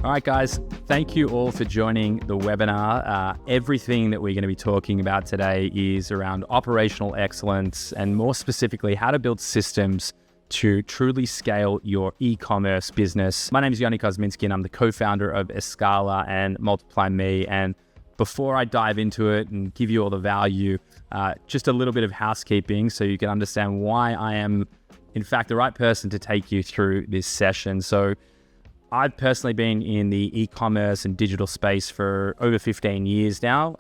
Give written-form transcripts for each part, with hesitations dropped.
All right, guys, thank you all for joining the webinar. Everything that we're going to be talking about today is around operational excellence and more specifically, how to build systems to truly scale your e-commerce business. My name is Yoni Kosminski and I'm the co-founder of Escala and Multiply Me. And before I dive into it and give you all the value, just a little bit of housekeeping so you can understand why I am, in fact, the right person to take you through this session. So I've personally been in the e-commerce and digital space for over 15 years now.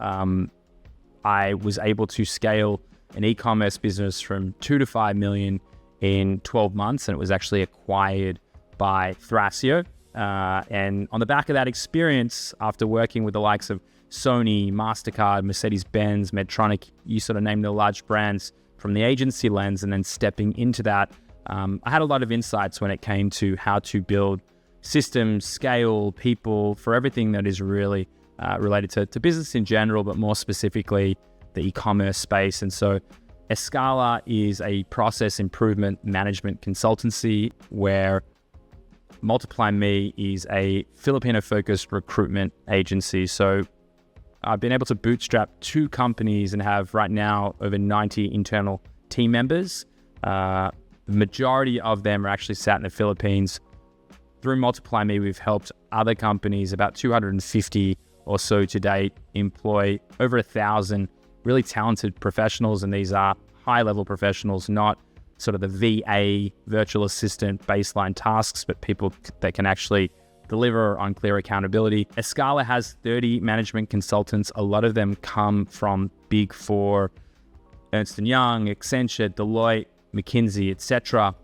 I was able to scale an e-commerce business from 2 to 5 million in 12 months, and it was actually acquired by Thrasio. And on the back of that experience, after working with the likes of Sony, MasterCard, Mercedes-Benz, Medtronic, you sort of name the large brands from the agency lens, and then stepping into that, I had a lot of insights when it came to how to build systems, scale, people, for everything that is really related to business in general, but more specifically the e-commerce space. And so Escala is a process improvement management consultancy where Multiply Me is a Filipino-focused recruitment agency. So I've been able to bootstrap 2 companies and have right now over 90 internal team members. The majority of them are actually sat in the Philippines. Through Multiply Me, we've helped other companies, about 250 or so to date, employ over 1,000 really talented professionals. And these are high-level professionals, not sort of the VA, virtual assistant, baseline tasks, but people that can actually deliver on clear accountability. Escala has 30 management consultants. A lot of them come from Big Four, Ernst & Young, Accenture, Deloitte, McKinsey, etc.,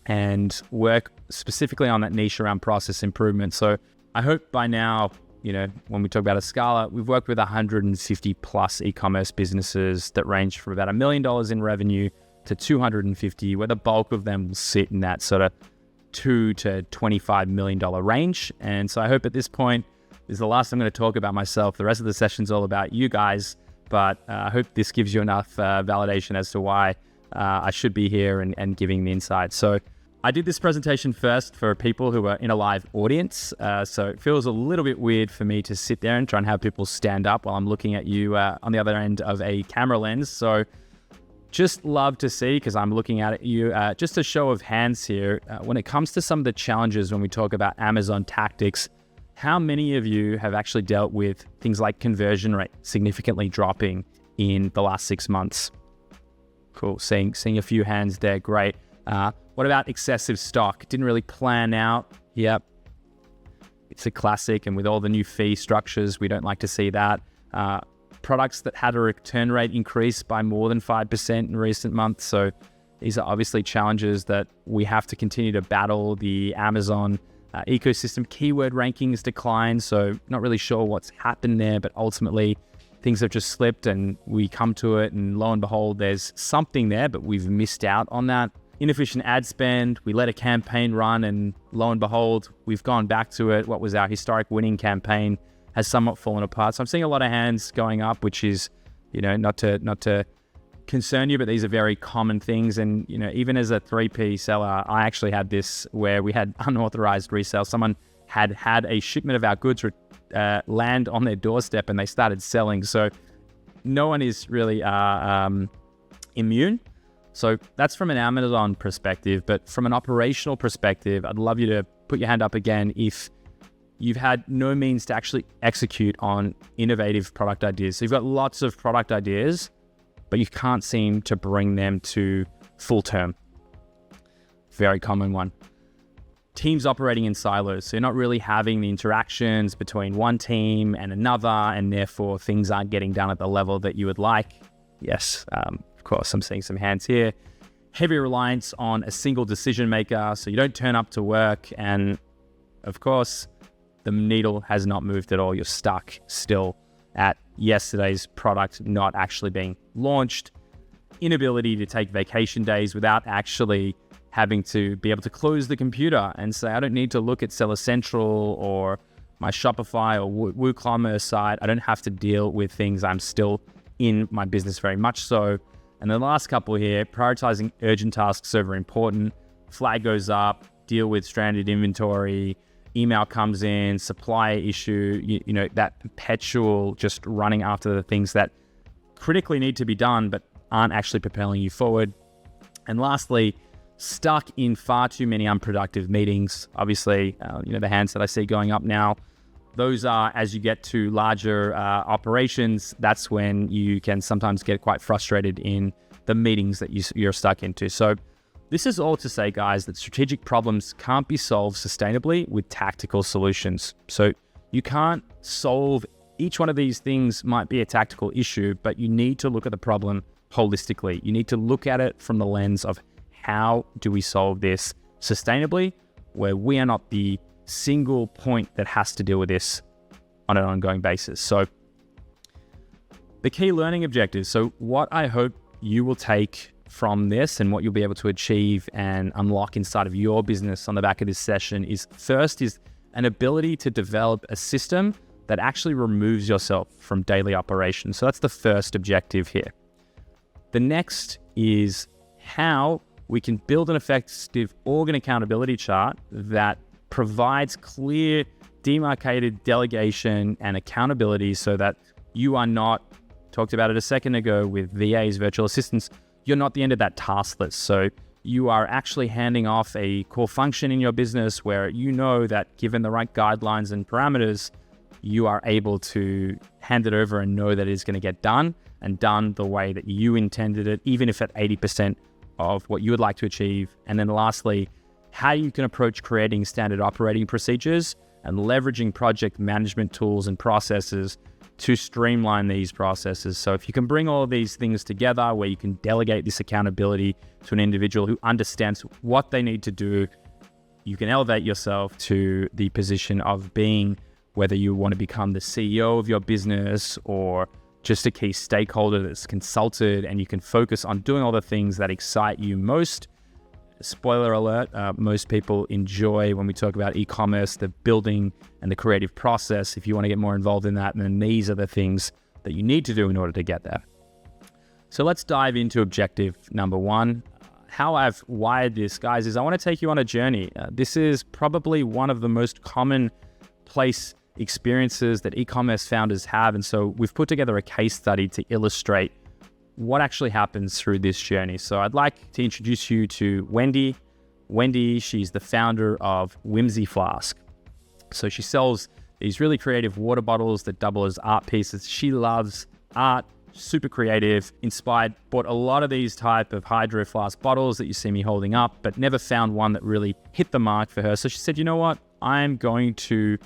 and work specifically on that niche around process improvement. So I hope by now, when we talk about Escala, we've worked with 150 plus e-commerce businesses that range from about $1 million in revenue to 250, where the bulk of them will sit in that sort of $2 to $25 million range. And so I hope at this point, this is the last I'm going to talk about myself. The rest of the session's all about you guys, but I hope this gives you enough validation as to why I should be here and giving the insight. So I did this presentation first for people who are in a live audience. So it feels a little bit weird for me to sit there and try and have people stand up while I'm looking at you on the other end of a camera lens. So just love to see, because I'm looking at you, just a show of hands here. When it comes to some of the challenges when we talk about Amazon tactics, how many of you have actually dealt with things like conversion rate significantly dropping in the last 6 months? Cool, seeing a few hands there, great. What about excessive stock? Didn't really plan out. Yep, it's a classic, and with all the new fee structures, we don't like to see that. Products that had a return rate increase by more than 5% in recent months. So these are obviously challenges that we have to continue to battle. The Amazon ecosystem keyword rankings decline. So not really sure what's happened there, but ultimately things have just slipped and we come to it and lo and behold, there's something there, but we've missed out on that. Inefficient ad spend. We let a campaign run and lo and behold, we've gone back to it. What was our historic winning campaign has somewhat fallen apart. So I'm seeing a lot of hands going up, which is, not to concern you, but these are very common things. And, even as a 3P seller, I actually had this where we had unauthorized resale. Someone had a shipment of our goods land on their doorstep and they started selling. So no one is really immune. So that's from an Amazon perspective, but from an operational perspective, I'd love you to put your hand up again if you've had no means to actually execute on innovative product ideas. So you've got lots of product ideas, but you can't seem to bring them to full term. Very common one. Teams operating in silos. So you're not really having the interactions between one team and another, and therefore things aren't getting done at the level that you would like. Yes, of course, I'm seeing some hands here. Heavy reliance on a single decision maker. So you don't turn up to work, and of course, the needle has not moved at all. You're stuck still at yesterday's product not actually being launched. Inability to take vacation days without actually having to be able to close the computer and say, I don't need to look at Seller Central or my Shopify or WooCommerce site. I don't have to deal with things. I'm still in my business very much so. And the last couple here, prioritizing urgent tasks over important. Flag goes up, deal with stranded inventory, email comes in, supplier issue, you know, that perpetual just running after the things that critically need to be done but aren't actually propelling you forward. And lastly, stuck in far too many unproductive meetings. Obviously, you know, the hands that I see going up now, those are, as you get to larger operations, that's when you can sometimes get quite frustrated in the meetings that you're stuck into. So this is all to say, guys, that strategic problems can't be solved sustainably with tactical solutions. So you can't solve each one of these things. Might be a tactical issue, but you need to look at the problem holistically. You need to look at it from the lens of how do we solve this sustainably, where we are not the single point that has to deal with this on an ongoing basis. So the key learning objectives. So what I hope you will take from this and what you'll be able to achieve and unlock inside of your business on the back of this session is, first, is an ability to develop a system that actually removes yourself from daily operations. So that's the first objective here. The next is how we can build an effective org and accountability chart that provides clear, demarcated delegation and accountability so that you are not, talked about it a second ago with VAs, virtual assistants, you're not the end of that task list. So you are actually handing off a core function in your business where you know that given the right guidelines and parameters, you are able to hand it over and know that it is going to get done and done the way that you intended it, even if at 80% of what you would like to achieve. And then lastly, how you can approach creating standard operating procedures and leveraging project management tools and processes to streamline these processes. So if you can bring all of these things together where you can delegate this accountability to an individual who understands what they need to do, you can elevate yourself to the position of being, whether you want to become the CEO of your business or just a key stakeholder that's consulted, and you can focus on doing all the things that excite you most. Spoiler alert, most people enjoy, when we talk about e-commerce, the building and the creative process. If you want to get more involved in that, then these are the things that you need to do in order to get there. So let's dive into objective number one. How I've wired this, guys, is I want to take you on a journey. This is probably one of the most commonplace experiences that e-commerce founders have. And so we've put together a case study to illustrate what actually happens through this journey. So I'd like to introduce you to Wendy. Wendy, she's the founder of Whimsy Flask. So she sells these really creative water bottles that double as art pieces. She loves art, super creative, inspired, bought a lot of these type of Hydro Flask bottles that you see me holding up, but never found one that really hit the mark for her. So she said, you know what, I'm going to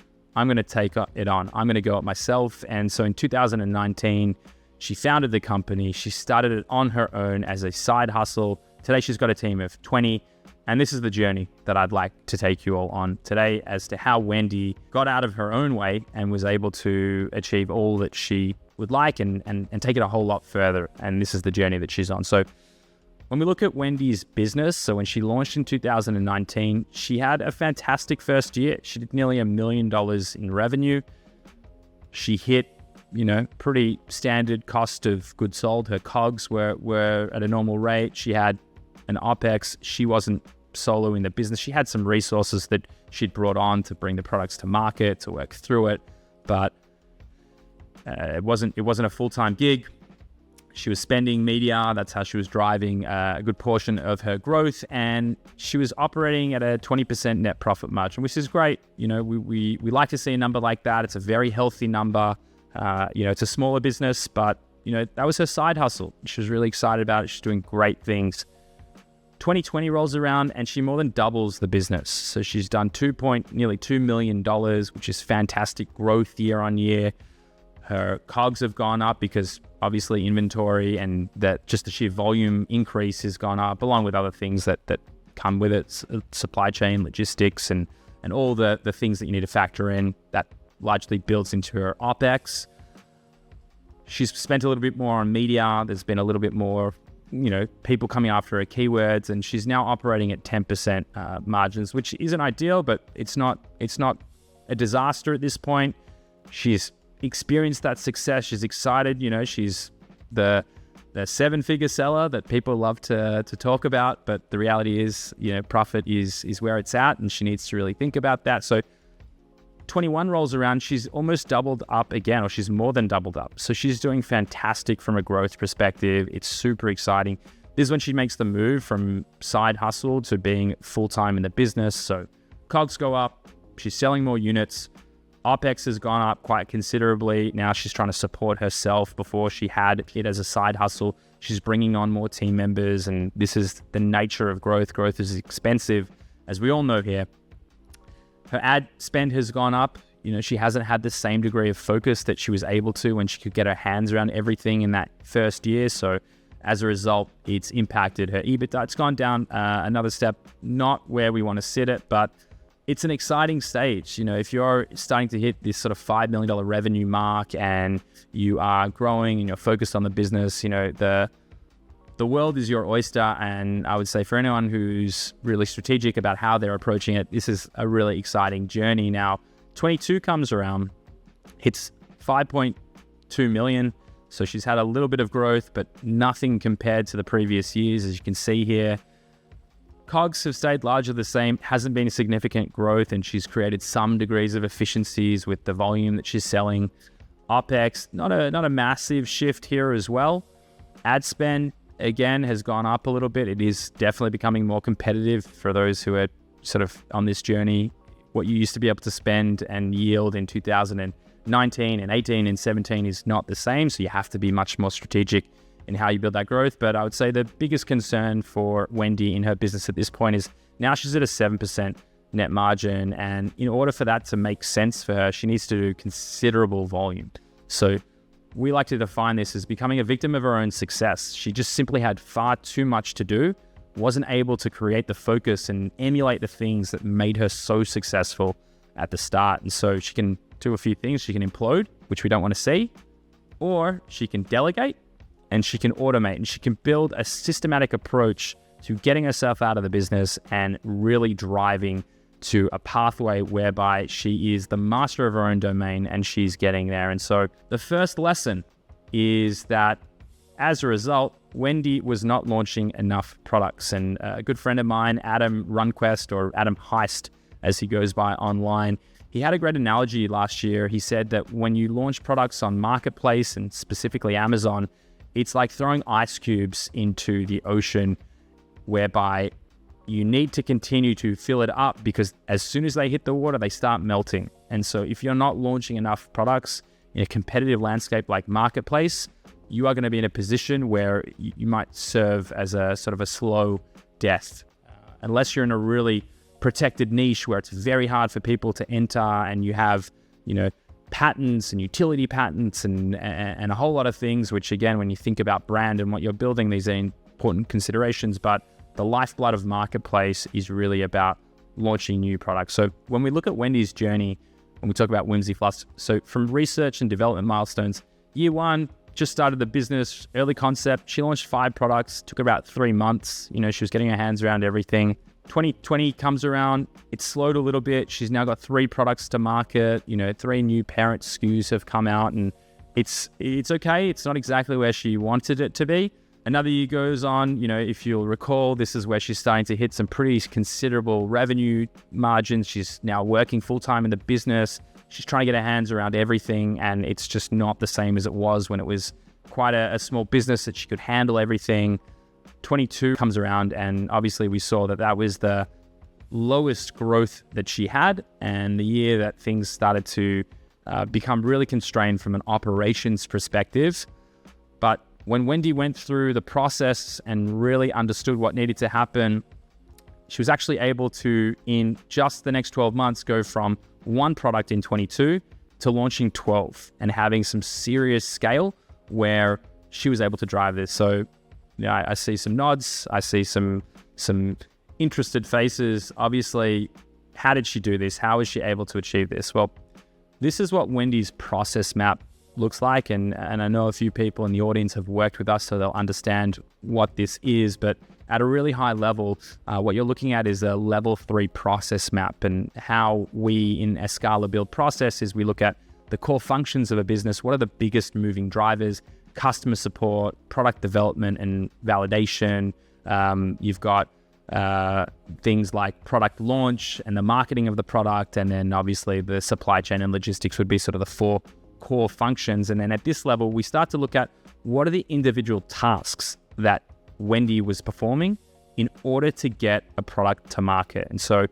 take it on. I'm going to go it myself. And so in 2019, she founded the company. She started it on her own as a side hustle. Today, she's got a team of 20. And this is the journey that I'd like to take you all on today as to how Wendy got out of her own way and was able to achieve all that she would like and take it a whole lot further. And this is the journey that she's on. So when we look at Wendy's business, so when she launched in 2019, she had a fantastic first year. She did nearly $1 million in revenue. She hit, pretty standard cost of goods sold. Her COGS were at a normal rate. She had an OPEX. She wasn't solo in the business. She had some resources that she'd brought on to bring the products to market, to work through it, but it wasn't a full-time gig. She was spending media. That's how she was driving a good portion of her growth. And she was operating at a 20% net profit margin, which is great. We like to see a number like that. It's a very healthy number. It's a smaller business, but, that was her side hustle. She was really excited about it. She's doing great things. 2020 rolls around and she more than doubles the business. So she's done nearly $2 million, which is fantastic growth year on year. Her COGS have gone up because obviously inventory and that just the sheer volume increase has gone up, along with other things that come with it, supply chain, logistics, and all the things that you need to factor in. That largely builds into her OPEX. She's spent a little bit more on media. There's been a little bit more, people coming after her keywords, and she's now operating at 10% margins, which isn't ideal, but it's not a disaster at this point. She's experienced that success. She's excited. She's the seven-figure seller that people love to talk about, but the reality is, profit is where it's at, and she needs to really think about that. So 21 rolls around, she's almost doubled up again, or she's more than doubled up. So she's doing fantastic from a growth perspective. It's super exciting. This is when she makes the move from side hustle to being full-time in the business. So COGS go up, she's selling more units, OPEX has gone up quite considerably. Now she's trying to support herself. Before she had it as a side hustle. She's bringing on more team members, and this is the nature of growth. Growth is expensive, as we all know here. Her ad spend has gone up. She hasn't had the same degree of focus that she was able to when she could get her hands around everything in that first year. So as a result, it's impacted her EBITDA. It's gone down another step, not where we want to sit it, but it's an exciting stage. If you're starting to hit this sort of $5 million revenue mark and you are growing and you're focused on the business, the world is your oyster. And I would say for anyone who's really strategic about how they're approaching it, this is a really exciting journey. Now, 22 comes around, hits 5.2 million. So she's had a little bit of growth, but nothing compared to the previous years, as you can see here. COGS have stayed largely the same, hasn't been a significant growth, and she's created some degrees of efficiencies with the volume that she's selling. OPEX, not a massive shift here as well. Ad spend, again, has gone up a little bit. It is definitely becoming more competitive for those who are sort of on this journey. What you used to be able to spend and yield in 2019 and 18 and 17 is not the same, so you have to be much more strategic in how you build that growth. But I would say the biggest concern for Wendy in her business at this point is now she's at a 7% net margin. And in order for that to make sense for her, she needs to do considerable volume. So we like to define this as becoming a victim of her own success. She just simply had far too much to do, wasn't able to create the focus and emulate the things that made her so successful at the start. And so she can do a few things. She can implode, which we don't want to see, or she can delegate, and she can automate, and she can build a systematic approach to getting herself out of the business and really driving to a pathway whereby she is the master of her own domain and she's getting there. And so the first lesson is that as a result, Wendy was not launching enough products. And a good friend of mine, Adam Runquest, or Adam Heist, as he goes by online, he had a great analogy last year. He said that when you launch products on Marketplace and specifically Amazon, it's like throwing ice cubes into the ocean, whereby you need to continue to fill it up because as soon as they hit the water, they start melting. And so if you're not launching enough products in a competitive landscape like Marketplace, you are going to be in a position where you might serve as a sort of a slow death. Unless you're in a really protected niche where it's very hard for people to enter and you have, patents and utility patents and a whole lot of things, which again, when you think about brand and what you're building, these are important considerations. But the lifeblood of Marketplace is really about launching new products. So when we look at Wendy's journey, when we talk about Whimsy Flask, so from research and development milestones, year one, just started the business, early concept. She launched 5 products, took about 3 months. She was getting her hands around everything. 2020 comes around, it slowed a little bit. She's now got 3 products to market. 3 new parent SKUs have come out, and it's okay. It's not exactly where she wanted it to be. Another year goes on. If you'll recall, this is where she's starting to hit some pretty considerable revenue margins. She's now working full-time in the business. She's trying to get her hands around everything, and it's just not the same as it was when it was quite a small business that she could handle everything. 22 comes around, and obviously we saw that was the lowest growth that she had, and the year that things started to become really constrained from an operations perspective. But when Wendy went through the process and really understood what needed to happen, she was actually able to, in just the next 12 months, go from 1 product in 22 to launching 12 and having some serious scale where she was able to drive this. So I see some nods. I see some interested faces. Obviously, how did she do this? How was she able to achieve this? Well, this is what Wendy's process map looks like. And I know a few people in the audience have worked with us, so they'll understand what this is. But at a really high level, what you're looking at is a level 3 process map. And how we in Escala build process is we look at the core functions of a business. What are the biggest moving drivers? Customer support, product development and validation. You've got things like product launch and the marketing of the product, and then obviously the supply chain and logistics would be sort of the 4 core functions. And then at this level, we start to look at what are the individual tasks that Wendy was performing in order to get a product to market. And so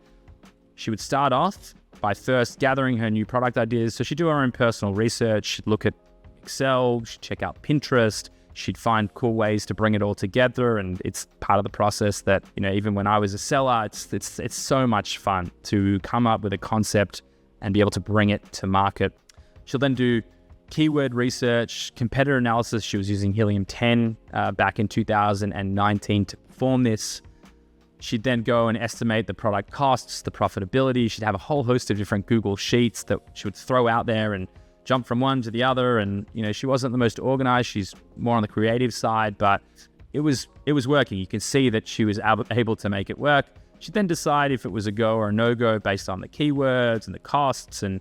she would start off by first gathering her new product ideas. So she'd do her own personal research, she'd look at Excel, she'd check out Pinterest, she'd find cool ways to bring it all together. And it's part of the process that, even when I was a seller, it's so much fun to come up with a concept and be able to bring it to market. She'll then do keyword research, competitor analysis. She was using Helium 10 back in 2019 to perform this. She'd then go and estimate the product costs, the profitability. She'd have a whole host of different Google Sheets that she would throw out there and jump from one to the other. And, she wasn't the most organized. She's more on the creative side, but it was working. You can see that she was able to make it work. She'd then decide if it was a go or a no-go based on the keywords and the costs. And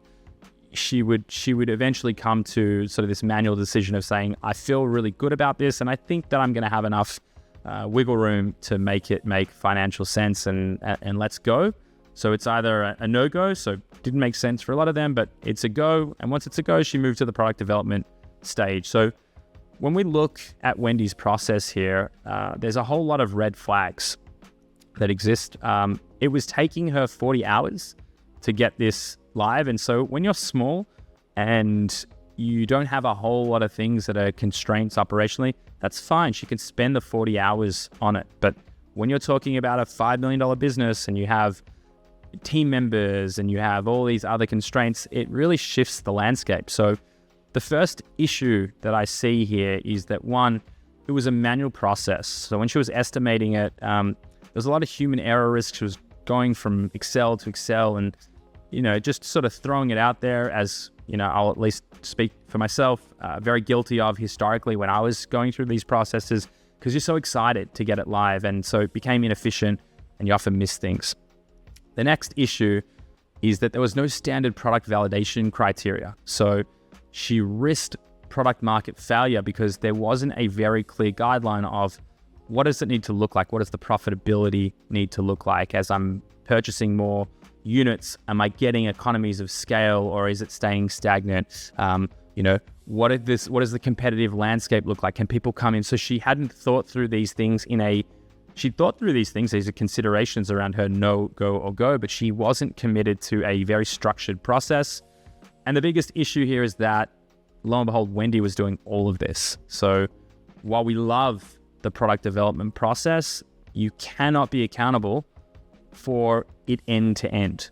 she would eventually come to sort of this manual decision of saying, I feel really good about this, and I think that I'm going to have enough wiggle room to make it make financial sense, and let's go. So it's either a no-go, so didn't make sense for a lot of them, but it's a go. And once it's a go, she moved to the product development stage. So when we look at Wendy's process here, there's a whole lot of red flags that exist. It was taking her 40 hours to get this live. And so when you're small and you don't have a whole lot of things that are constraints operationally, that's fine. She can spend the 40 hours on it. But when you're talking about a $5 million business and you have team members and you have all these other constraints, it really shifts the landscape. So the first issue that I see here is that, one, it was a manual process. So when she was estimating it, there was a lot of human error risk. She was going from Excel to Excel and, just sort of throwing it out there as, I'll at least speak for myself, very guilty of historically when I was going through these processes, because you're so excited to get it live. And so it became inefficient and you often miss things. The next issue is that there was no standard product validation criteria. So she risked product market failure because there wasn't a very clear guideline of what does it need to look like? What does the profitability need to look like? As I'm purchasing more units, am I getting economies of scale, or is it staying stagnant? What does the competitive landscape look like? Can people come in? So she hadn't thought through these things these are considerations around her no, go, or go, but she wasn't committed to a very structured process. And the biggest issue here is that, lo and behold, Wendy was doing all of this. So while we love the product development process, you cannot be accountable for it end to end.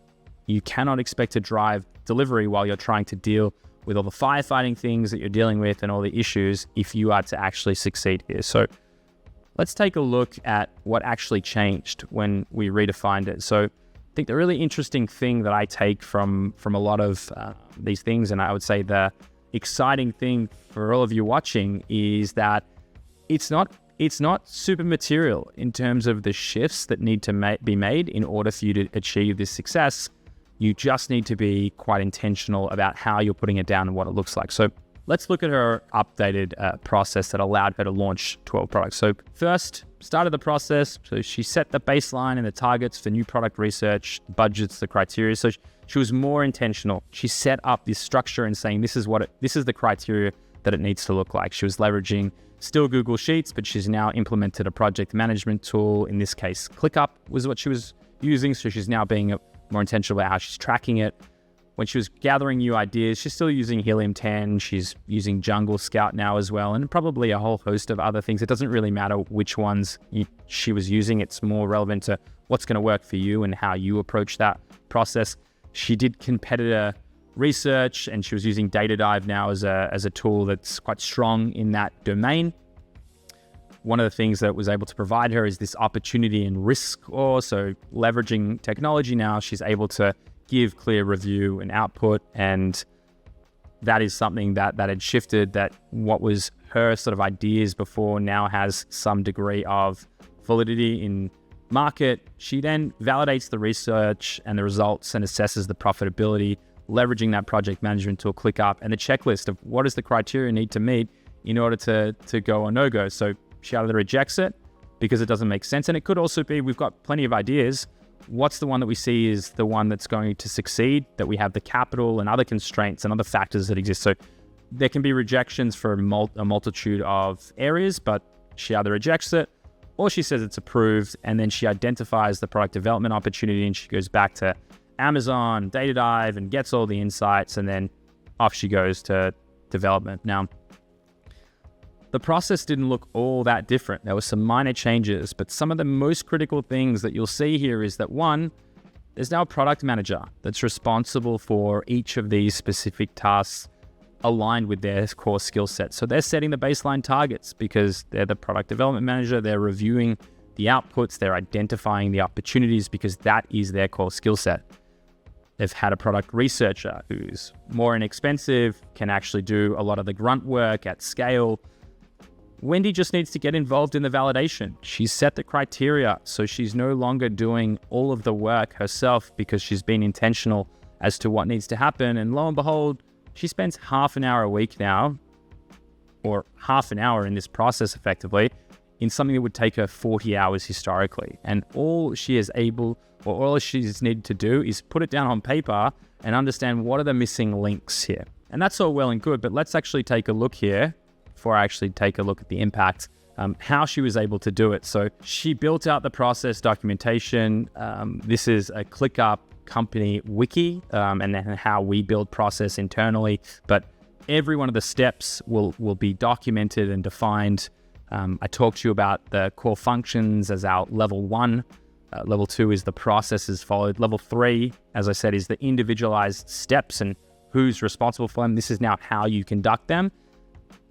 You cannot expect to drive delivery while you're trying to deal with all the firefighting things that you're dealing with and all the issues if you are to actually succeed here. So let's take a look at what actually changed when we redefined it. So I think the really interesting thing that I take from a lot of these things, and I would say the exciting thing for all of you watching, is that it's not super material in terms of the shifts that need to be made in order for you to achieve this success. You just need to be quite intentional about how you're putting it down and what it looks like. So let's look at her updated process that allowed her to launch 12 products. So first, started the process. So she set the baseline and the targets for new product research, budgets, the criteria. So she was more intentional. She set up this structure and saying, this is the criteria that it needs to look like. She was leveraging still Google Sheets, but she's now implemented a project management tool. In this case, ClickUp was what she was using. So she's now being more intentional about how she's tracking it. When she was gathering new ideas, she's still using Helium 10. She's using Jungle Scout now as well, and probably a whole host of other things. It doesn't really matter which ones she was using. It's more relevant to what's going to work for you and how you approach that process. She did competitor research, and she was using Data Dive now as a tool that's quite strong in that domain. One of the things that it was able to provide her is this opportunity and risk score. So leveraging technology now, she's able to give clear review and output, and that is something that had shifted, that what was her sort of ideas before now has some degree of validity in market. She then validates the research and the results and assesses the profitability, leveraging that project management tool, ClickUp, and the checklist of what does the criteria need to meet in order to go or no go. So she either rejects it because it doesn't make sense. And it could also be we've got plenty of ideas. What's the one that we see is the one that's going to succeed, that we have the capital and other constraints and other factors that exist. So there can be rejections for a multitude of areas, but she either rejects it or she says it's approved, and then she identifies the product development opportunity and she goes back to Amazon, Data Dive, and gets all the insights, and then off she goes to development. Now, the process didn't look all that different. There were some minor changes, but some of the most critical things that you'll see here is that, one, there's now a product manager that's responsible for each of these specific tasks aligned with their core skill set. So they're setting the baseline targets because they're the product development manager. They're reviewing the outputs. They're identifying the opportunities because that is their core skill set. They've had a product researcher who's more inexpensive, can actually do a lot of the grunt work at scale. Wendy just needs to get involved in the validation. She's set the criteria, so she's no longer doing all of the work herself because she's been intentional as to what needs to happen. And lo and behold, she spends half an hour a week now, or half an hour in this process effectively, in something that would take her 40 hours historically. And all she's needed to do is put it down on paper and understand what are the missing links here. And that's all well and good, but let's actually take a look here before I actually take a look at the impact, how she was able to do it. So she built out the process documentation. This is a ClickUp company wiki, and then how we build process internally. But every one of the steps will be documented and defined. I talked to you about the core functions as our level 1. Level 2 is the processes followed. Level 3, as I said, is the individualized steps and who's responsible for them. This is now how you conduct them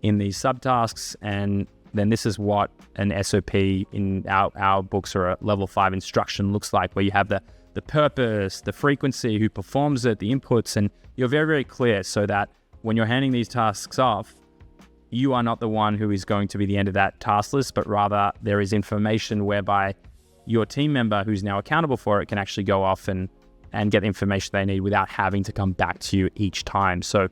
in these subtasks. And then this is what an SOP in our books or a level 5 instruction looks like, where you have the purpose, the frequency, who performs it, the inputs, and you're very, very clear so that when you're handing these tasks off, you are not the one who is going to be the end of that task list, but rather there is information whereby your team member who's now accountable for it can actually go off and get the information they need without having to come back to you each time. So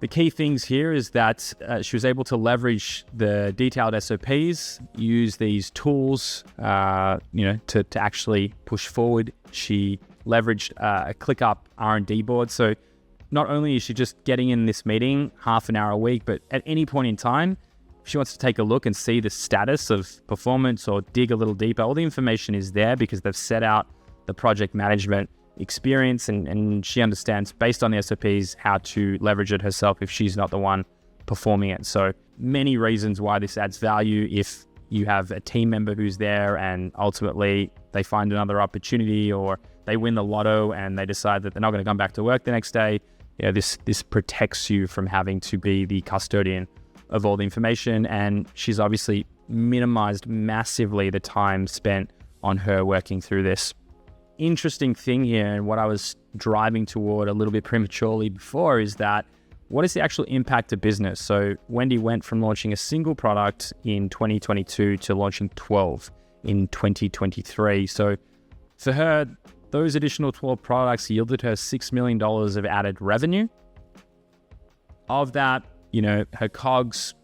the key things here is that she was able to leverage the detailed SOPs, use these tools, to actually push forward. She leveraged a ClickUp R&D board. So not only is she just getting in this meeting half an hour a week, but at any point in time, if she wants to take a look and see the status of performance or dig a little deeper, all the information is there because they've set out the project management experience, and she understands based on the SOPs how to leverage it herself if she's not the one performing it. So many reasons why this adds value. If you have a team member who's there and ultimately they find another opportunity, or they win the lotto and they decide that they're not going to come back to work the next day, this protects you from having to be the custodian of all the information. And she's obviously minimized massively the time spent on her working through this. Interesting thing here, and what I was driving toward a little bit prematurely before, is that what is the actual impact to business? So Wendy went from launching a single product in 2022 to launching 12 in 2023. So for her, those additional 12 products yielded her $6 million of added revenue. Of that, her COGS,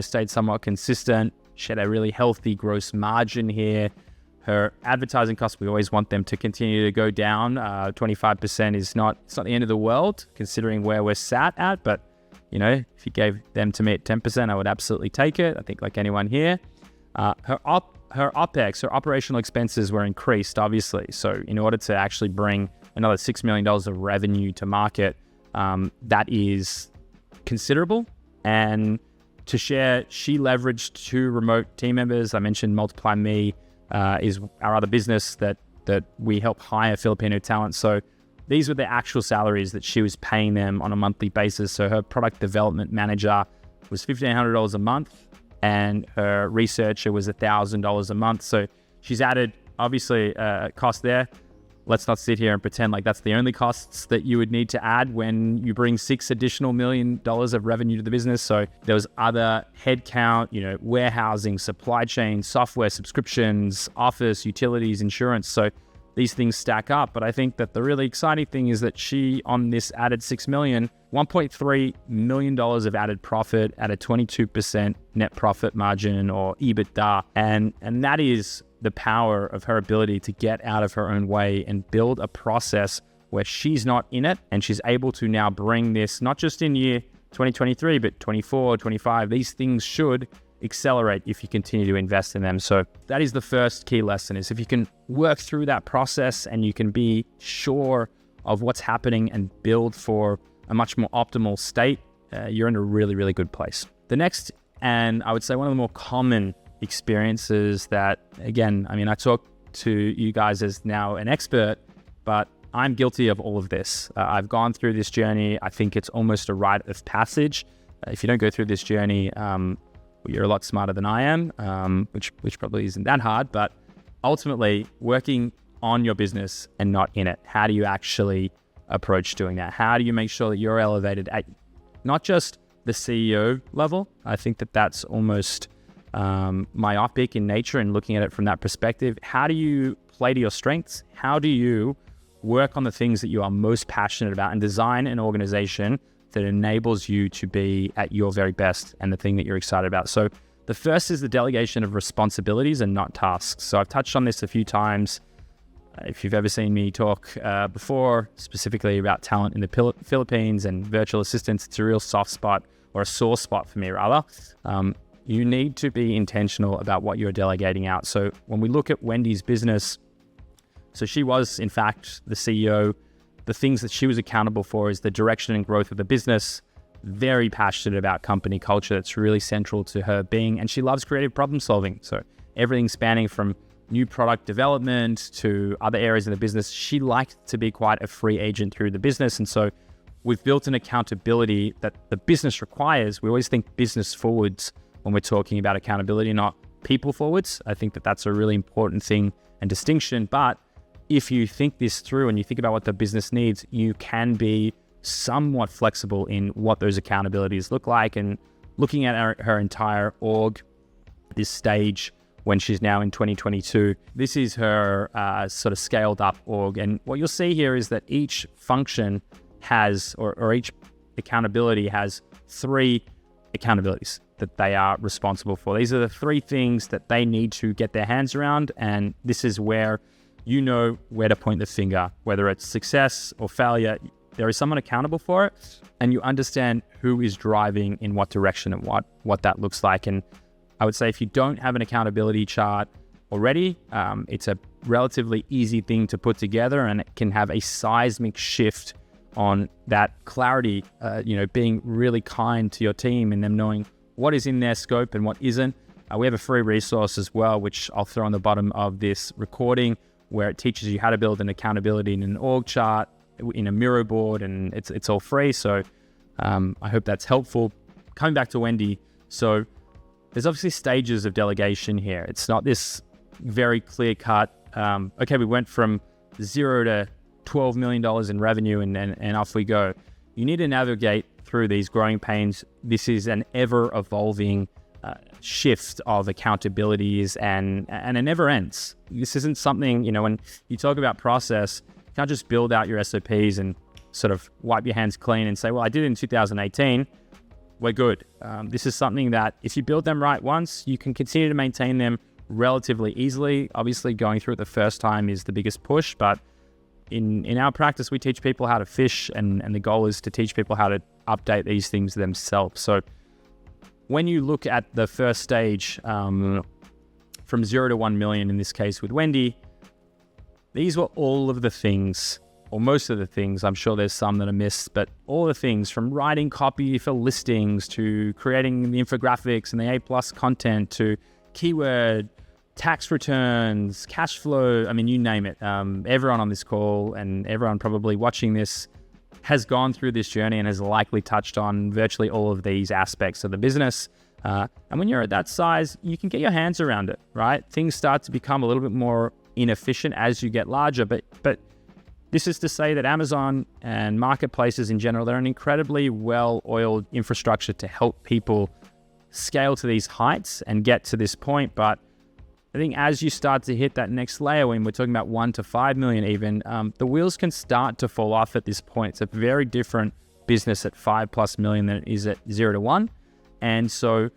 stayed somewhat consistent. She had a really healthy gross margin here. Her advertising costs, we always want them to continue to go down. 25% it's not the end of the world considering where we're sat at, but if you gave them to me at 10%, I would absolutely take it. I think like anyone here. Her OPEX, her operational expenses were increased, obviously. So in order to actually bring another $6 million of revenue to market, that is considerable. And to share, she leveraged 2 remote team members. I mentioned Multiply Me is our other business that we help hire Filipino talent. So these were the actual salaries that she was paying them on a monthly basis. So her product development manager was $1,500 a month, and her researcher was $1,000 a month. So she's added, obviously, a cost there. Let's not sit here and pretend like that's the only costs that you would need to add when you bring $6 additional million of revenue to the business. So there was other headcount, warehousing, supply chain, software, subscriptions, office, utilities, insurance. So these things stack up. But I think that the really exciting thing is that she, on this added $6 million, $1.3 million of added profit at a 22% net profit margin or EBITDA. And that is the power of her ability to get out of her own way and build a process where she's not in it. And she's able to now bring this, not just in year 2023, but 24, 25, these things should accelerate if you continue to invest in them. So that is the first key lesson, is if you can work through that process and you can be sure of what's happening and build for a much more optimal state, you're in a really, really good place. The next, and I would say one of the more common experiences that, again, I mean, I talk to you guys as now an expert, but I'm guilty of all of this. I've gone through this journey. I think it's almost a rite of passage. If you don't go through this journey, you're a lot smarter than I am, which probably isn't that hard, but ultimately working on your business and not in it. How do you actually approach doing that? How do you make sure that you're elevated at not just the CEO level? I think that that's almost myopic in nature and looking at it from that perspective. How do you play to your strengths? How do you work on the things that you are most passionate about and design an organization that enables you to be at your very best and the thing that you're excited about? So the first is the delegation of responsibilities and not tasks. So I've touched on this a few times. If you've ever seen me talk before, specifically about talent in the Philippines and virtual assistants, it's a real soft spot, or a sore spot for me rather. You need to be intentional about what you're delegating out. So when we look at Wendy's business, so she was in fact the CEO. The things that she was accountable for is the direction and growth of the business, very passionate about company culture. That's really central to her being, and she loves creative problem solving. So everything spanning from new product development to other areas of the business, she liked to be quite a free agent through the business. And so we've built an accountability that the business requires. We always think business forwards when we're talking about accountability, not people forwards. I think that that's a really important thing and distinction. But if you think this through and you think about what the business needs, you can be somewhat flexible in what those accountabilities look like. And looking at her entire org, this stage when she's now in 2022, this is her sort of scaled up org. And what you'll see here is that each function has, or each accountability has 3 accountabilities that they are responsible for. These are the 3 things that they need to get their hands around. And this is where you know where to point the finger, whether it's success or failure. There is someone accountable for it, and you understand who is driving in what direction and what that looks like. And I would say if you don't have an accountability chart already, it's a relatively easy thing to put together, and it can have a seismic shift on that clarity, being really kind to your team and them knowing what is in their scope and what isn't. We have a free resource as well, which I'll throw on the bottom of this recording, where it teaches you how to build an accountability in an org chart, in a Miro board, and it's all free. So I hope that's helpful. Coming back to Wendy, so there's obviously stages of delegation here. It's not this very clear cut, okay, we went from 0 to $12 million in revenue and off we go. You need to navigate through these growing pains. This is an ever-evolving shift of accountabilities, and it never ends. This isn't something, when you talk about process, you can't just build out your SOPs and sort of wipe your hands clean and say, well, I did it in 2018, we're good. This is something that if you build them right once, you can continue to maintain them relatively easily. Obviously, going through it the first time is the biggest push, but in our practice, we teach people how to fish, and the goal is to teach people how to update these things themselves. So when you look at the first stage, from 0 to 1 million, in this case with Wendy, these were all of the things, or most of the things. I'm sure there's some that are missed, but all the things from writing copy for listings to creating the infographics and the A+ content to keyword, tax returns, cash flow, I mean, you name it. Everyone on this call and everyone probably watching this has gone through this journey and has likely touched on virtually all of these aspects of the business. And when you're at that size, you can get your hands around it, right? Things start to become a little bit more inefficient as you get larger, but this is to say that Amazon and marketplaces in general, they're an incredibly well-oiled infrastructure to help people scale to these heights and get to this point. But I think as you start to hit that next layer, when we're talking about 1 to 5 million even, the wheels can start to fall off at this point. It's a very different business at 5+ million than it is at 0 to 1. And so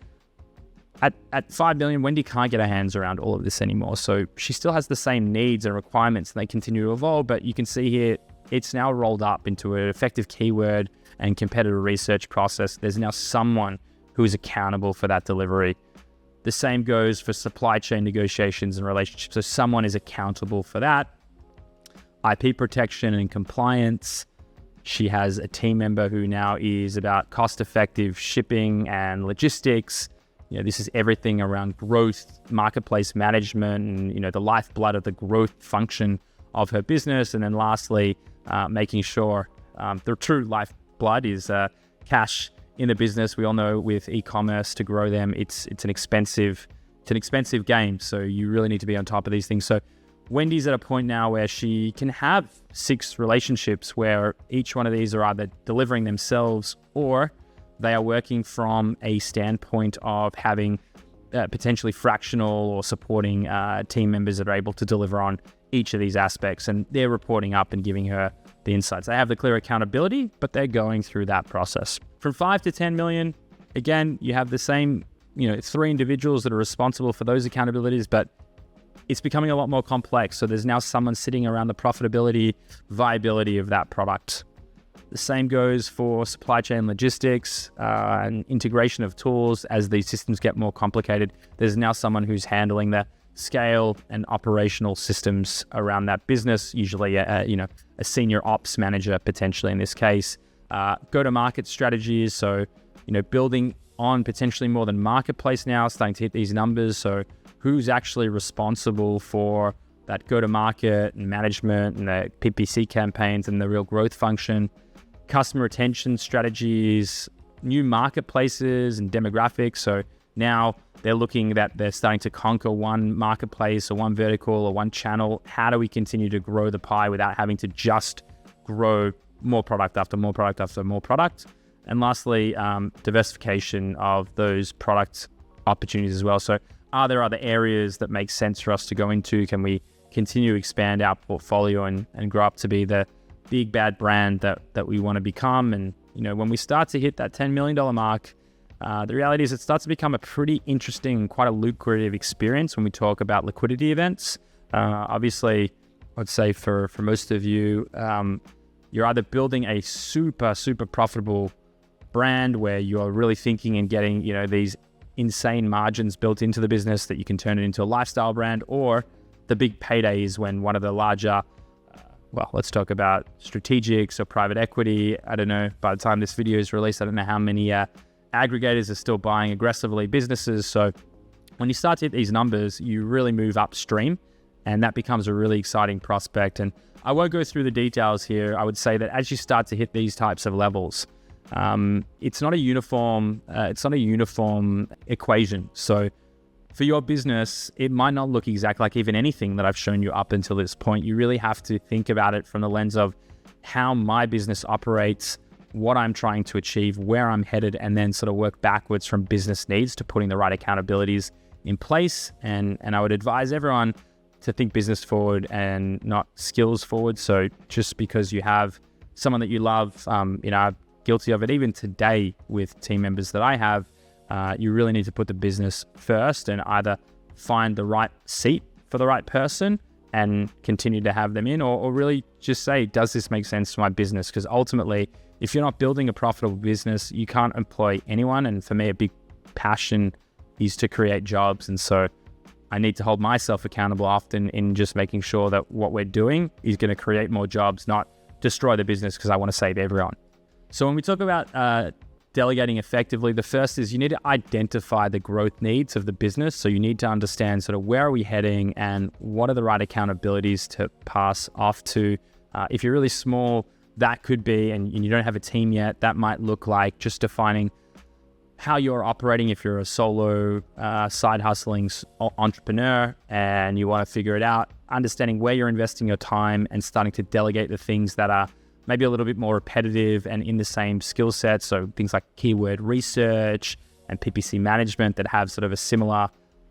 at 5 million, Wendy can't get her hands around all of this anymore. So she still has the same needs and requirements, and they continue to evolve. But you can see here, it's now rolled up into an effective keyword and competitor research process. There's now someone who is accountable for that delivery. The same goes for supply chain negotiations and relationships. So someone is accountable for that. IP protection and compliance. She has a team member who now is about cost-effective shipping and logistics. This is everything around growth, marketplace management, and the lifeblood of the growth function of her business. And then lastly, making sure the true lifeblood is cash in the business. We all know with e-commerce, to grow them, it's an expensive game. So you really need to be on top of these things. So Wendy's at a point now where she can have 6 relationships where each one of these are either delivering themselves or they are working from a standpoint of having potentially fractional or supporting team members that are able to deliver on each of these aspects. And they're reporting up and giving her the insights. They have the clear accountability, but they're going through that process. From 5 to 10 million, again, you have the same, 3 individuals that are responsible for those accountabilities, but it's becoming a lot more complex. So there's now someone sitting around the profitability, viability of that product. The same goes for supply chain logistics and integration of tools. As these systems get more complicated, there's now someone who's handling the scale and operational systems around that business, usually a senior ops manager potentially in this case. Go-to-market strategies, so building on potentially more than marketplace now, starting to hit these numbers. So who's actually responsible for that go-to-market and management and the PPC campaigns and the real growth function, customer retention strategies, new marketplaces and demographics. So now they're looking that they're starting to conquer one marketplace or one vertical or one channel. How do we continue to grow the pie without having to just grow more product after more product after more product? And lastly, diversification of those product opportunities as well. So are there other areas that make sense for us to go into? Can we continue to expand our portfolio and grow up to be the big bad brand that we want to become? And when we start to hit that $10 million mark, the reality is it starts to become a pretty interesting and quite a lucrative experience when we talk about liquidity events. Obviously, I'd say for most of you, you're either building a super profitable brand where you're really thinking and getting these insane margins built into the business that you can turn it into a lifestyle brand, or the big paydays when one of the larger let's talk about strategics or private equity. I don't know, by the time this video is released, I don't know how many aggregators are still buying aggressively businesses. So when you start to hit these numbers, you really move upstream, and that becomes a really exciting prospect. And I won't go through the details here. I would say that as you start to hit these types of levels, it's not a uniform equation. So for your business, it might not look exactly like even anything that I've shown you up until this point. You really have to think about it from the lens of how my business operates, what I'm trying to achieve, where I'm headed, and then sort of work backwards from business needs to putting the right accountabilities in place. And I would advise everyone to think business forward and not skills forward. So just because you have someone that you love, I'm guilty of it even today with team members that I have, you really need to put the business first and either find the right seat for the right person and continue to have them in, or really just say, does this make sense to my business? Because ultimately, if you're not building a profitable business, you can't employ anyone. And for me, a big passion is to create jobs. And so I need to hold myself accountable often in just making sure that what we're doing is going to create more jobs, not destroy the business because I want to save everyone. So when we talk about delegating effectively, the first is you need to identify the growth needs of the business. So you need to understand sort of where are we heading and what are the right accountabilities to pass off to. If you're really small, that could be, and you don't have a team yet, that might look like just defining how you're operating. If you're a solo side hustling entrepreneur and you want to figure it out, understanding where you're investing your time and starting to delegate the things that are maybe a little bit more repetitive and in the same skill set. So things like keyword research and PPC management that have sort of a similar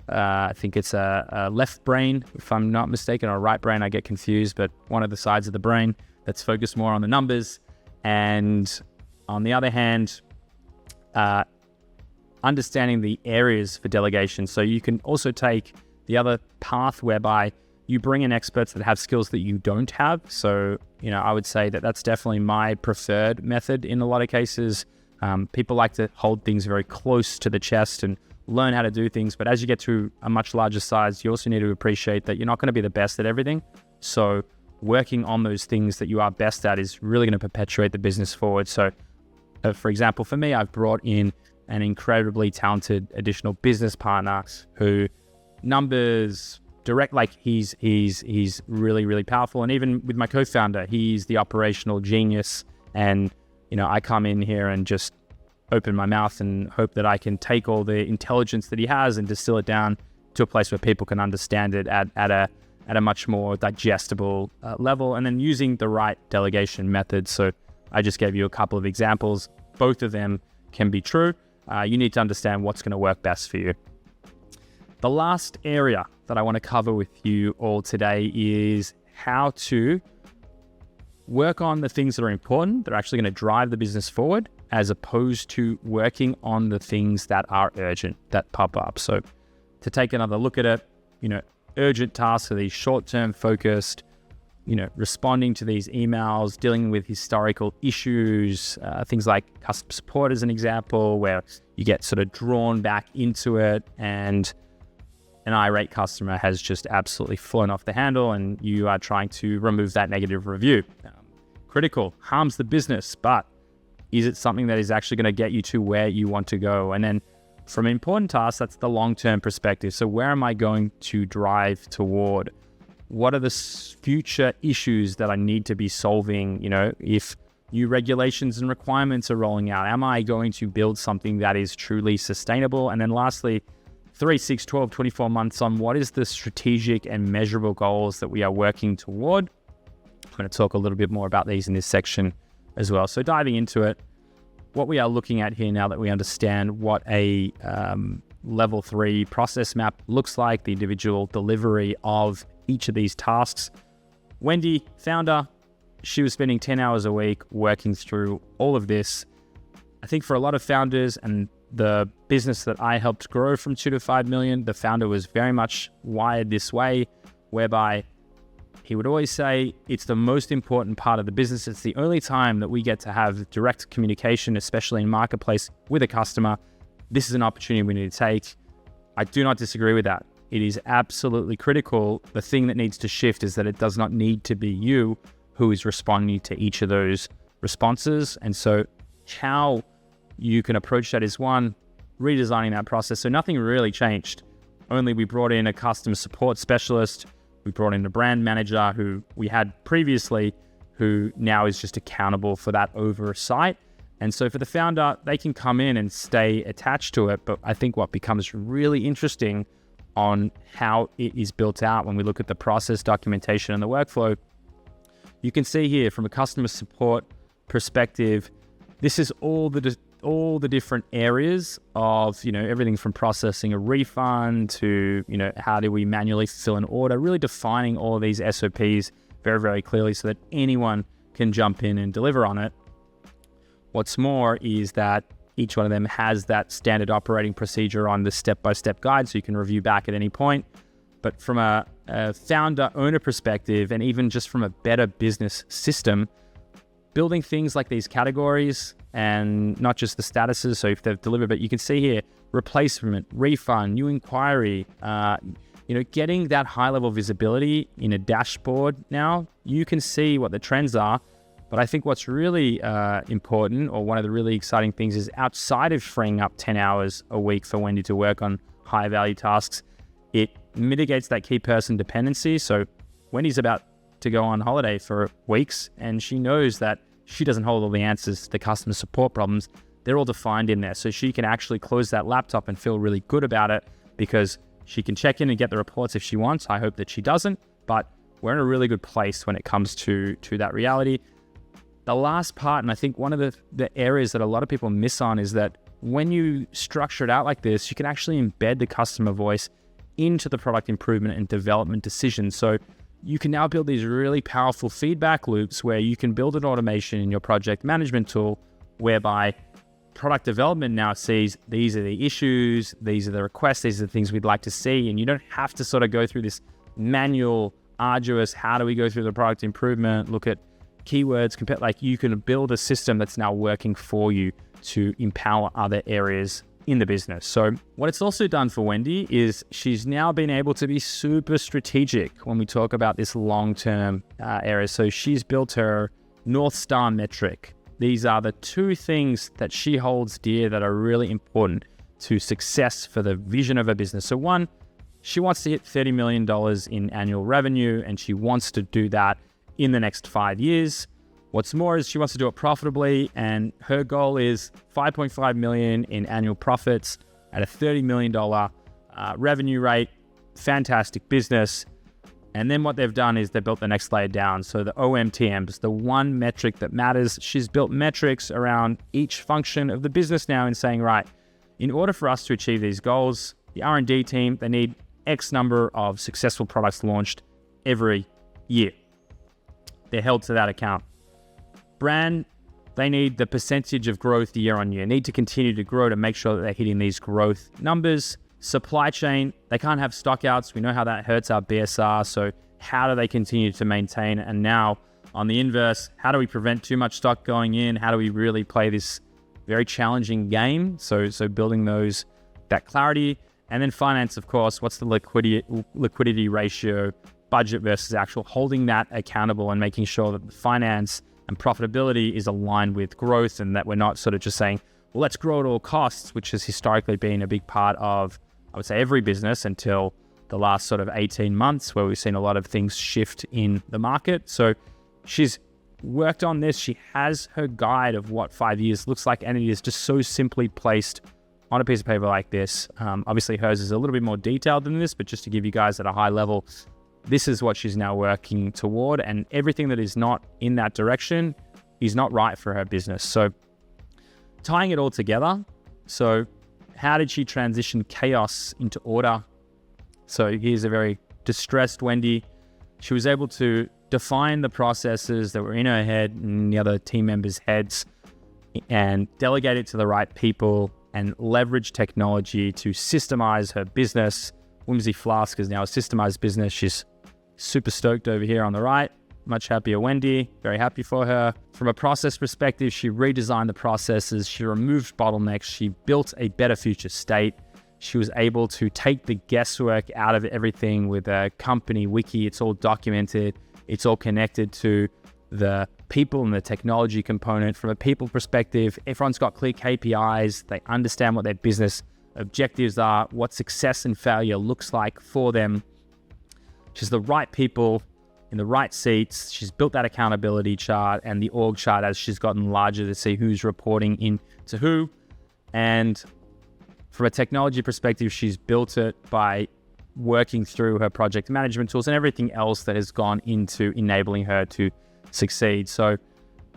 I think it's a left brain, if I'm not mistaken, or a right brain, I get confused, but one of the sides of the brain that's focused more on the numbers. And on the other hand, understanding the areas for delegation. So you can also take the other path whereby you bring in experts that have skills that you don't have. So, I would say that that's definitely my preferred method in a lot of cases. People like to hold things very close to the chest and learn how to do things. But as you get to a much larger size, you also need to appreciate that you're not going to be the best at everything. So working on those things that you are best at is really going to perpetuate the business forward. So for example, for me, I've brought in an incredibly talented additional business partner who numbers direct, like he's really, really powerful. And even with my co-founder, he's the operational genius. And, I come in here and just open my mouth and hope that I can take all the intelligence that he has and distill it down to a place where people can understand it at a much more digestible level, and then using the right delegation methods. So I just gave you a couple of examples. Both of them can be true. You need to understand what's going to work best for you. The last area that I want to cover with you all today is how to work on the things that are important, that are actually going to drive the business forward, as opposed to working on the things that are urgent, that pop up. So to take another look at it, urgent tasks are these short-term focused, responding to these emails, dealing with historical issues, things like customer support as an example, where you get sort of drawn back into it and an irate customer has just absolutely flown off the handle and you are trying to remove that negative review. Critical, harms the business, but is it something that is actually going to get you to where you want to go? And then from important tasks, that's the long-term perspective. So where am I going to drive toward? What are the future issues that I need to be solving? If new regulations and requirements are rolling out, am I going to build something that is truly sustainable? And then lastly, 3, 6, 12, 24 months on, what is the strategic and measurable goals that we are working toward? I'm going to talk a little bit more about these in this section as well. So diving into it, what we are looking at here now that we understand what a level 3 process map looks like, the individual delivery of each of these tasks. Wendy, founder, she was spending 10 hours a week working through all of this. I think for a lot of founders, and the business that I helped grow from 2 to 5 million, the founder was very much wired this way, whereby he would always say, it's the most important part of the business. It's the only time that we get to have direct communication, especially in marketplace with a customer. This is an opportunity we need to take. I do not disagree with that. It is absolutely critical. The thing that needs to shift is that it does not need to be you who is responding to each of those responses. And so how you can approach that is, one, redesigning that process. So nothing really changed. Only we brought in a customer support specialist. We brought in a brand manager who we had previously, who now is just accountable for that oversight. And so for the founder, they can come in and stay attached to it. But I think what becomes really interesting on how it is built out, when we look at the process documentation and the workflow, you can see here from a customer support perspective, this is all the different areas of, everything from processing a refund to, how do we manually fill an order, really defining all of these SOPs very, very clearly so that anyone can jump in and deliver on it. What's more is that each one of them has that standard operating procedure on the step-by-step guide, so you can review back at any point. But from a founder owner perspective, and even just from a better business system, building things like these categories and not just the statuses, so if they've delivered, but you can see here, replacement, refund, new inquiry, getting that high-level visibility in a dashboard now, you can see what the trends are. But I think what's really important, or one of the really exciting things, is outside of freeing up 10 hours a week for Wendy to work on high-value tasks, it mitigates that key person dependency. So Wendy's about to go on holiday for weeks, and she knows that she doesn't hold all the answers to the customer support problems. They're all defined in there. So she can actually close that laptop and feel really good about it, because she can check in and get the reports if she wants. I hope that she doesn't, but we're in a really good place when it comes to that reality. The last part, and I think one of the areas that a lot of people miss on, is that when you structure it out like this, you can actually embed the customer voice into the product improvement and development decisions. So you can now build these really powerful feedback loops where you can build an automation in your project management tool whereby product development now sees these are the issues, these are the requests, these are the things we'd like to see. And you don't have to sort of go through this manual, arduous, how do we go through the product improvement, look at keywords, compare, like you can build a system that's now working for you to empower other areas in the business. So what it's also done for Wendy is she's now been able to be super strategic when we talk about this long-term area. So she's built her North Star metric. These are the two things that she holds dear that are really important to success for the vision of her business. So one, she wants to hit $30 million in annual revenue, and she wants to do that in the next 5 years. What's more is she wants to do it profitably, and her goal is 5.5 million in annual profits at a $30 million revenue rate. Fantastic business. And then what they've done is they built the next layer down. So the OMTMs, the one metric that matters, she's built metrics around each function of the business now and saying, right, in order for us to achieve these goals, the R&D team, they need X number of successful products launched every year. They're held to that account. Brand, they need the percentage of growth year on year, need to continue to grow to make sure that they're hitting these growth numbers. Supply chain, they can't have stockouts. We know how that hurts our BSR. So how do they continue to maintain? And now on the inverse, how do we prevent too much stock going in? How do we really play this very challenging game? So building that clarity. And then finance, of course, what's the liquidity ratio, budget versus actual, holding that accountable and making sure that the finance and profitability is aligned with growth, and that we're not sort of just saying, well, let's grow at all costs, which has historically been a big part of, I would say, every business until the last sort of 18 months where we've seen a lot of things shift in the market. So she's worked on this. She has her guide of what 5 years looks like, and it is just so simply placed on a piece of paper like this. Obviously hers is a little bit more detailed than this, but just to give you guys at a high level, this is what she's now working toward, and everything that is not in that direction is not right for her business. So tying it all together, so how did she transition chaos into order? So here's a very distressed Wendy. She was able to define the processes that were in her head and the other team members' heads and delegate it to the right people and leverage technology to systemize her business. Whimsy Flask is now a systemized business. She's super stoked over here on the right. Much happier Wendy, very happy for her. From a process perspective, she redesigned the processes, she removed bottlenecks, she built a better future state. She was able to take the guesswork out of everything with a company wiki. It's all documented, it's all connected to the people and the technology component. From a people perspective, everyone's got clear KPIs, they understand what their business objectives are, what success and failure looks like for them. She's the right people in the right seats. She's built that accountability chart and the org chart as she's gotten larger to see who's reporting in to who. And from a technology perspective, she's built it by working through her project management tools and everything else that has gone into enabling her to succeed. So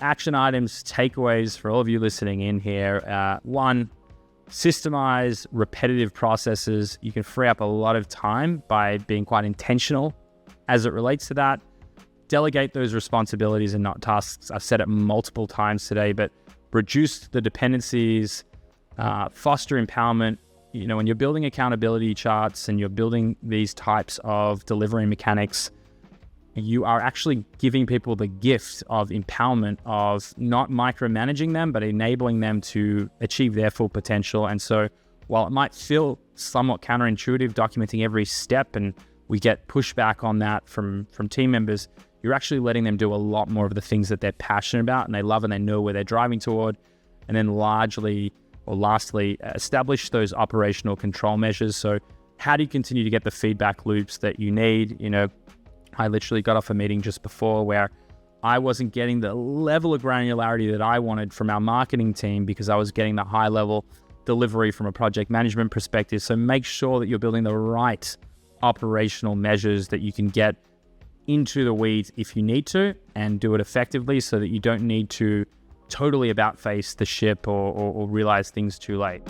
action items, takeaways for all of you listening in here. One, systemize repetitive processes. You can free up a lot of time by being quite intentional as it relates to that. Delegate those responsibilities and not tasks. I've said it multiple times today, but reduce the dependencies, foster empowerment. You know, when you're building accountability charts and you're building these types of delivery mechanics, you are actually giving people the gift of empowerment, of not micromanaging them, but enabling them to achieve their full potential. And so while it might feel somewhat counterintuitive documenting every step, and we get pushback on that from team members, you're actually letting them do a lot more of the things that they're passionate about and they love and they know where they're driving toward. And then lastly, establish those operational control measures. So how do you continue to get the feedback loops that you need? You know, I literally got off a meeting just before where I wasn't getting the level of granularity that I wanted from our marketing team because I was getting the high level delivery from a project management perspective. So make sure that you're building the right operational measures that you can get into the weeds if you need to and do it effectively so that you don't need to totally about face the ship or realize things too late.